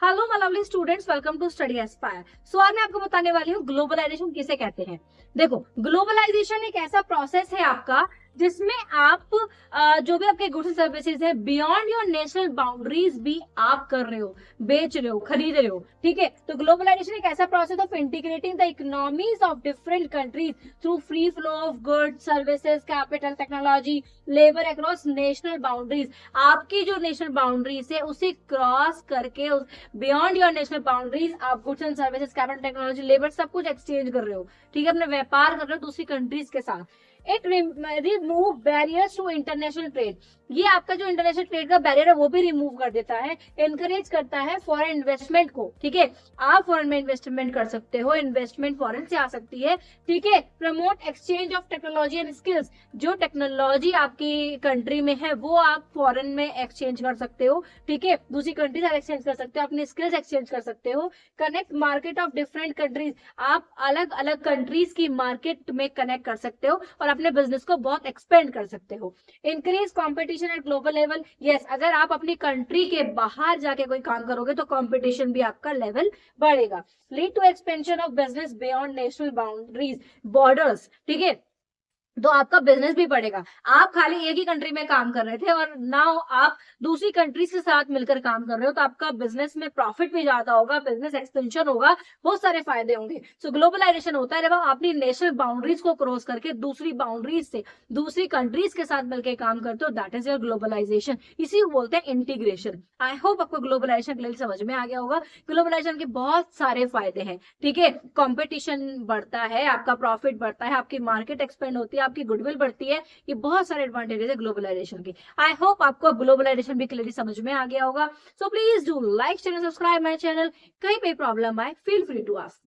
Hello my lovely students, welcome to Study Aspire. So आज मैं आपको बताने वाली हूँ ग्लोबलाइजेशन किसे कहते हैं। देखो, ग्लोबलाइजेशन एक ऐसा प्रोसेस है आपका जिसमें आप जो भी आपके गुड्स एंड सर्विसेज है बियॉन्ड योर नेशनल बाउंड्रीज भी आप कर रहे हो, बेच रहे हो, खरीद रहे हो। ठीक है, तो ग्लोबलाइजेशन एक ऐसा process of integrating the economies of different countries through free flow of goods, services, capital, technology, labour across national boundaries. आपकी जो नेशनल बाउंड्रीज है उसे क्रॉस करके बियॉन्ड योर नेशनल बाउंड्रीज आप goods and services, capital, technology, labour सब कुछ exchange कर रहे हो। ठीक है, अपने व्यापार कर रहे हो दूसरी कंट्रीज के साथ। It remove barriers to international trade. ये आपका जो इंटरनेशनल ट्रेड का बैरियर है वो भी रिमूव कर देता है, एनकरेज करता है फॉरेन इन्वेस्टमेंट को। ठीक है, आप फॉरेन में इन्वेस्टमेंट कर सकते हो, इन्वेस्टमेंट फॉरेन से आ सकती है। ठीक है, promote exchange of technology and skills. जो टेक्नोलॉजी आपकी कंट्री में है वो आप फॉरेन में एक्सचेंज कर सकते हो। ठीक है, दूसरी कंट्री से एक्सचेंज कर सकते हो, अपनी स्किल्स एक्सचेंज कर सकते हो। Connect market of different countries. आप अलग अलग कंट्रीज की मार्केट में कनेक्ट कर सकते हो और अपने बिजनेस को बहुत एक्सपेंड कर सकते हो। Increase competition at global level. Yes, अगर आप अपनी कंट्री के बाहर जाके कोई काम करोगे तो कॉम्पिटिशन भी आपका लेवल बढ़ेगा। Lead to expansion of business beyond national boundaries, borders. ठीक है, तो आपका बिजनेस भी बढ़ेगा। आप खाली एक ही कंट्री में काम कर रहे थे और नाउ आप दूसरी कंट्रीज के साथ मिलकर काम कर रहे हो, तो आपका बिजनेस में प्रॉफिट भी ज्यादा होगा, बिजनेस एक्सपेंशन होगा, बहुत सारे फायदे होंगे। सो ग्लोबलाइजेशन होता है जब आप अपनी नेशनल बाउंड्रीज को क्रॉस करके दूसरी बाउंड्रीज से दूसरी कंट्रीज के साथ मिलकर काम करते हो, दैट इज योर ग्लोबलाइजेशन। इसी को बोलते हैं इंटीग्रेशन। आई होप आपको ग्लोबलाइजेशन क्लियर समझ में आ गया होगा। ग्लोबलाइजेशन के बहुत सारे फायदे हैं। ठीक है, कॉम्पिटिशन बढ़ता है, आपका प्रॉफिट बढ़ता है, आपकी मार्केट एक्सपेंड होती है, आपकी गुडविल बढ़ती है। ये बहुत सारे एडवांटेजेस है ग्लोबलाइजेशन के। आई होप आपको ग्लोबलाइजेशन भी क्लियरली समझ में आ गया होगा। So please do like, channel, subscribe my channel. कहीं पे प्रॉब्लम आए फील फ्री टू आस्क।